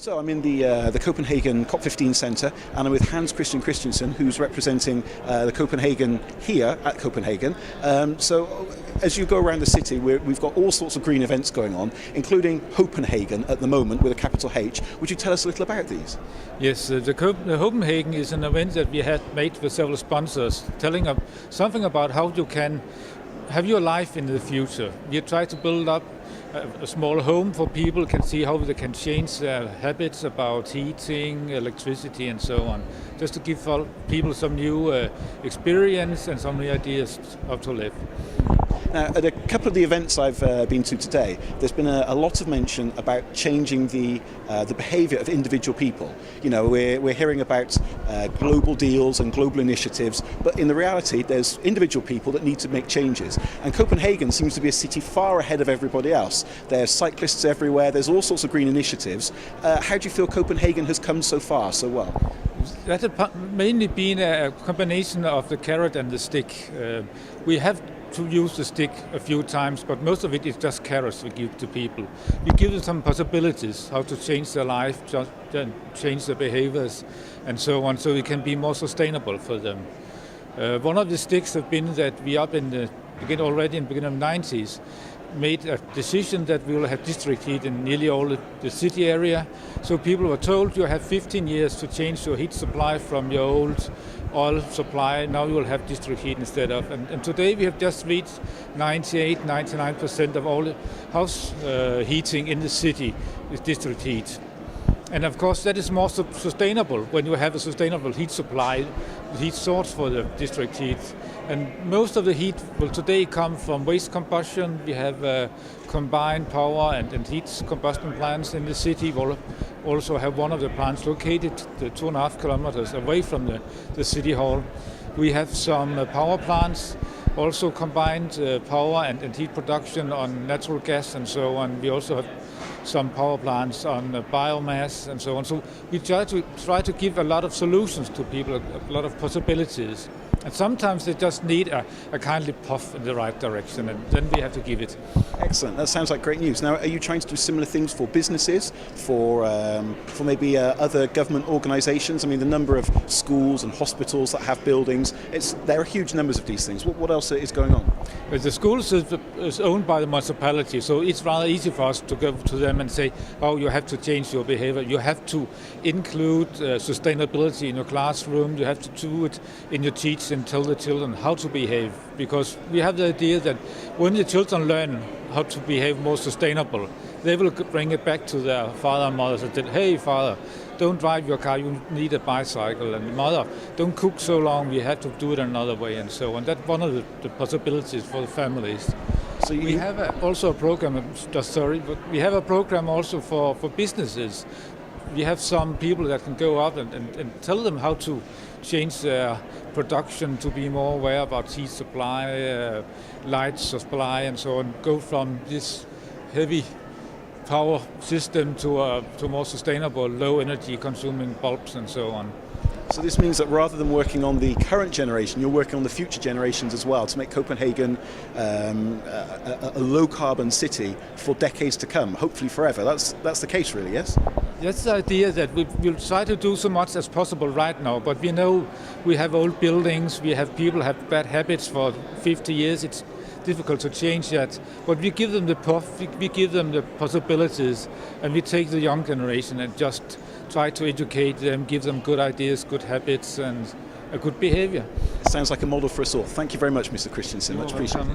So I'm in the Copenhagen COP15 Centre, and I'm with Christiansen, who's representing the Copenhagen here at Copenhagen. So as you go around the city, we've got all sorts of green events going on, including Copenhagen at the moment with a capital H. Would you tell us a little about these? Yes, the Copenhagen is an event that we had made with several sponsors, telling something about how you can have your life in the future. We try to build up a small home for people, can see how they can change their habits about heating, electricity and so on, just to give people some new experience and some new ideas how to live. Now, at a couple of the events I've been to today, there's been a lot of mention about changing the behaviour of individual people. You know, we're hearing about global deals and global initiatives, but in the reality, there's individual people that need to make changes. And Copenhagen seems to be a city far ahead of everybody else. There's cyclists everywhere. There's all sorts of green initiatives. How do you feel Copenhagen has come so far, so well? That has mainly been a combination of the carrot and the stick. We have to use the stick a few times, but most of it is just carrots we give to people. We give them some possibilities, how to change their life, change their behaviors, and so on, so it can be more sustainable for them. One of the sticks have been that we up in the beginning of the 90s, made a decision that we will have district heat in nearly all the city area. So people were told you have 15 years to change your heat supply from your old oil supply. Now you will have district heat instead of. And today we have just reached 98-99% of all the house heating in the city is district heat. And of course that is more sustainable when you have a sustainable heat supply, heat source for the district heat. And most of the heat will today come from waste combustion. We have combined power and heat combustion plants in the city. We'll also have one of the plants located 2.5 kilometers away from the city hall. We have some power plants, also combined power and heat production on natural gas and so on. We also have some power plants on biomass and so on. So we try to give a lot of solutions to people, a lot of possibilities. And sometimes they just need a kindly puff in the right direction, and then we have to give it. Excellent. That sounds like great news. Now, are you trying to do similar things for businesses, for maybe other government organisations? I mean, the number of schools and hospitals that have buildings, there are huge numbers of these things. What else is going on? The schools is owned by the municipality, so it's rather easy for us to go to them and say, oh, you have to change your behaviour. You have to include sustainability in your classroom. You have to do it in your teaching and tell the children how to behave, because we have the idea that when the children learn how to behave more sustainable, they will bring it back to their father and mother and say, hey father, don't drive your car, you need a bicycle, and mother, don't cook so long, we have to do it another way, and so on. That's one of the possibilities for the families. So we have also a program, but we have a program also for businesses. We have some people that can go up and tell them how to change their production to be more aware about heat supply, light supply and so on, go from this heavy power system to more sustainable, low energy consuming bulbs and so on. So this means that rather than working on the current generation, you're working on the future generations as well to make Copenhagen a low carbon city for decades to come, hopefully forever. That's the case really, yes? That's the idea, that we'll try to do so much as possible right now, but we know we have old buildings, we have people have bad habits for 50 years, it's difficult to change that, but we give them the puff, we give them the possibilities, and we take the young generation and just try to educate them, give them good ideas, good habits and a good behavior. It sounds like a model for us all. Thank you very much, Mr. Christiansen. Much appreciated.